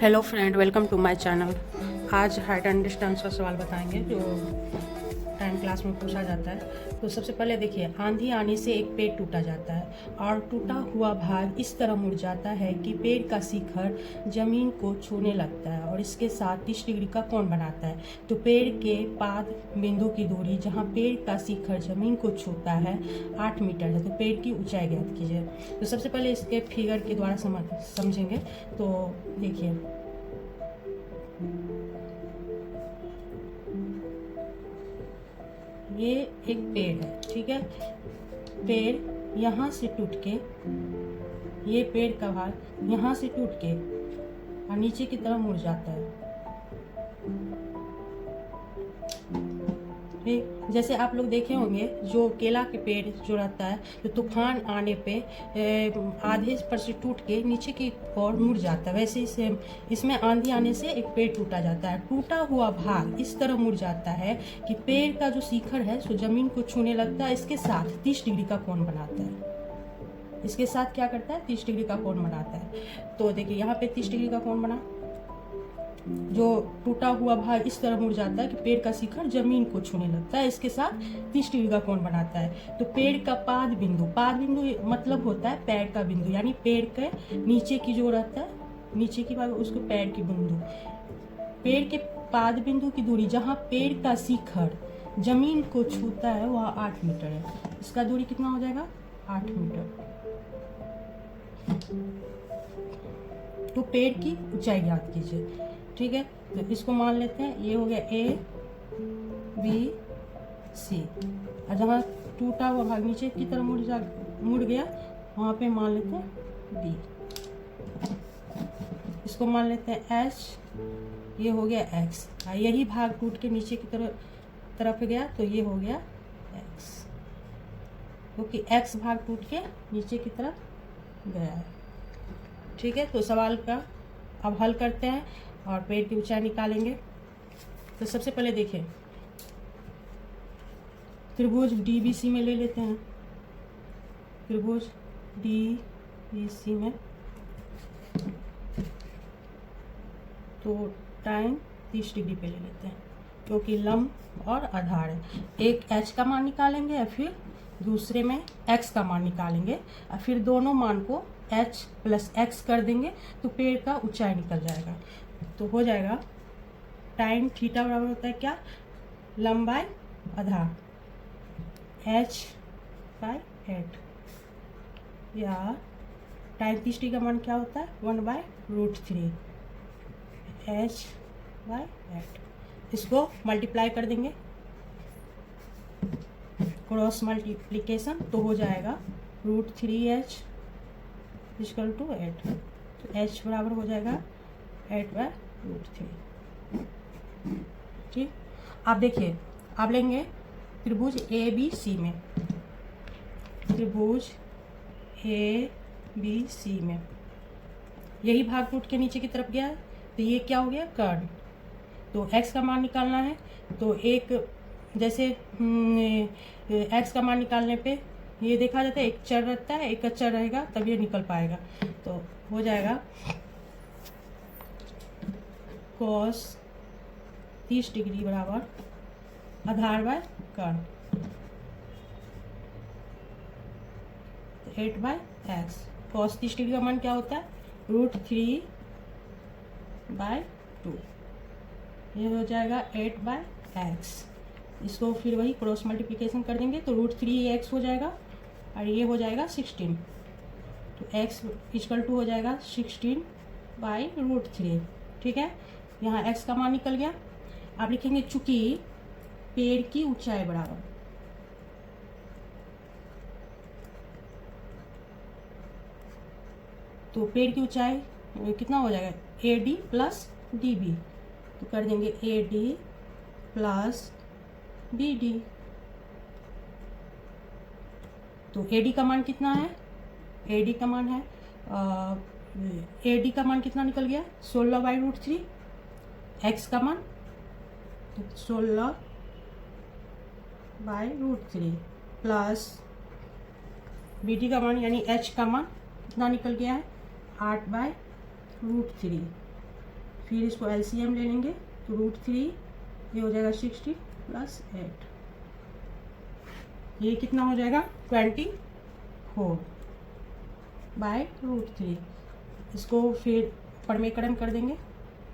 Hello friend, welcome to my channel. आज height and distance का सवाल बताएंगे जो 10 क्लास में पूछा जाता है। तो सबसे पहले देखिए, आंधी आने से एक पेड़ टूटा जाता है और टूटा हुआ भाग इस तरह मुड़ जाता है कि पेड़ का शिखर जमीन को छूने लगता है और इसके साथ 30 डिग्री का कोण बनाता है। तो पेड़ के पाद बिंदु की दूरी जहाँ पेड़ का शिखर जमीन को छूता है 8 मीटर है। तो पेड़ की ऊंचाई ज्ञात कीजिए। तो सबसे पहले इसके फिगर के द्वारा समझेंगे। तो देखिए, ये एक पेड़ है, ठीक है। पेड़ यहाँ से टूट के, ये पेड़ का भाग यहाँ से टूट के और नीचे की तरफ मुड़ जाता है। जैसे आप लोग देखे होंगे, जो केला के पेड़ जो रहता है, तो तूफान आने पे आधे पर से टूट के नीचे की ओर मुड़ जाता है, वैसे ही सेम इसमें आंधी आने से एक पेड़ टूटा जाता है। टूटा हुआ भाग इस तरह मुड़ जाता है कि पेड़ का जो शिखर है सो जमीन को छूने लगता है, इसके साथ 30 डिग्री का कोण बनाता है। इसके साथ क्या करता है? 30 डिग्री का कोण बनाता है। तो देखिए, यहाँ पे 30 डिग्री का कोण बना, जो टूटा हुआ भाग इस तरह मुड़ जाता है कि पेड़ का शिखर जमीन को छूने लगता है, इसके साथ 30 डिग्री का कोण बनाता है। तो पेड़ का पाद बिंदु मतलब होता है पैर का बिंदु, यानी पेड़ के नीचे की जो रहता है, नीचे की भाग उसको पैर की बिंदु। पेड़ के पाद बिंदु की दूरी जहाँ पेड़ का शिखर जमीन को छूता है वह 8 मीटर है। इसका दूरी कितना हो जाएगा? 8 मीटर। तो पेड़ की ऊंचाई ज्ञात कीजिए, ठीक है। तो इसको मान लेते हैं, ये हो गया A B C, और जहाँ टूटा हुआ भाग नीचे की तरफ मुड़ गया वहाँ पे मान लेते हैं D। इसको मान लेते हैं H, ये हो गया X, और यही भाग टूट के नीचे की तरफ गया तो ये हो गया X, क्योंकि X भाग टूट के नीचे की तरफ गया है, ठीक है। तो सवाल का अब हल करते हैं और पेड़ की ऊंचाई निकालेंगे। तो सबसे पहले देखिए, त्रिभुज DBC में ले लेते हैं। त्रिभुज DBC में तो टाइम 30 डिग्री पे ले लेते हैं, क्योंकि लंब और आधार है। एक H का मान निकालेंगे और फिर दूसरे में X का मान निकालेंगे और फिर दोनों मान को H + X कर देंगे तो पेड़ का ऊंचाई निकल जाएगा। तो हो जाएगा टाइम थीटा बराबर होता है क्या? लंबाई आधार H/8, या टाइम 30 डिग्री का मान क्या होता है? 1/√3 H/8। इसको मल्टीप्लाई कर देंगे, क्रॉस मल्टीप्लीकेशन, तो हो जाएगा √3H = 8। तो H बराबर हो जाएगा 8/√3, ठीक। आप देखिए, आप लेंगे त्रिभुज ABC में, त्रिभुज ABC में यही भाग टूट के नीचे की तरफ गया, तो ये क्या हो गया? कर्ण। तो X का मान निकालना है, तो एक जैसे X का मान निकालने पे ये देखा जाता है, एक चर रहता है, एक अचर रहेगा, तब ये निकल पाएगा। तो हो जाएगा cos 30 डिग्री बराबर आधार बाय कर्ण, 8/x। cos 30 डिग्री का मान क्या होता है? √3/2। ये हो जाएगा 8/x। इसको फिर वही क्रॉस मल्टीप्लिकेशन कर देंगे तो √3x हो जाएगा और ये हो जाएगा 16। तो x = हो जाएगा 16/√3, ठीक है। यहाँ x का मान निकल गया। आप लिखेंगे चूंकि पेड़ की ऊंचाई बराबर, तो पेड़ की ऊंचाई कितना हो जाएगा? AD + DB, तो कर देंगे AD + BD। तो AD का मान कितना है? AD का मान है AD का मान कितना निकल गया? 16/√3। X का मान 16/√3 प्लस BD का मान यानी H का मान कितना निकल गया है? 8/√3। फिर इसको LCM ले लेंगे तो √3 ये हो जाएगा 60 + 8, ये कितना हो जाएगा 24/√3। इसको फिर परमेकरण कर देंगे,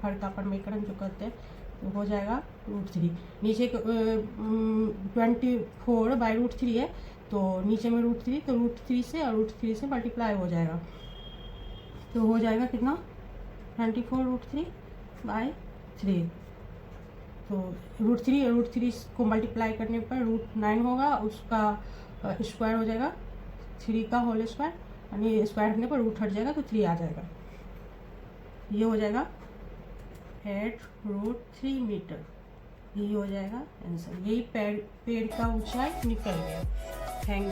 हर का परमेकरण जो करते हैं, तो हो जाएगा √3। नीचे 24/√3 है तो नीचे में √3, तो √3 से और √3 से मल्टीप्लाई हो जाएगा, तो हो जाएगा कितना 24√3/3। तो √3 को मल्टीप्लाई करने पर √9 होगा, उसका स्क्वायर हो जाएगा 3 का होल स्क्वायर, यानी स्क्वायर हटने पर रूट हट जाएगा तो 3 आ जाएगा। ये हो जाएगा 8√3 मीटर, यही हो जाएगा आंसर। यही पेड़ का ऊंचाई निकल गया। Thank you.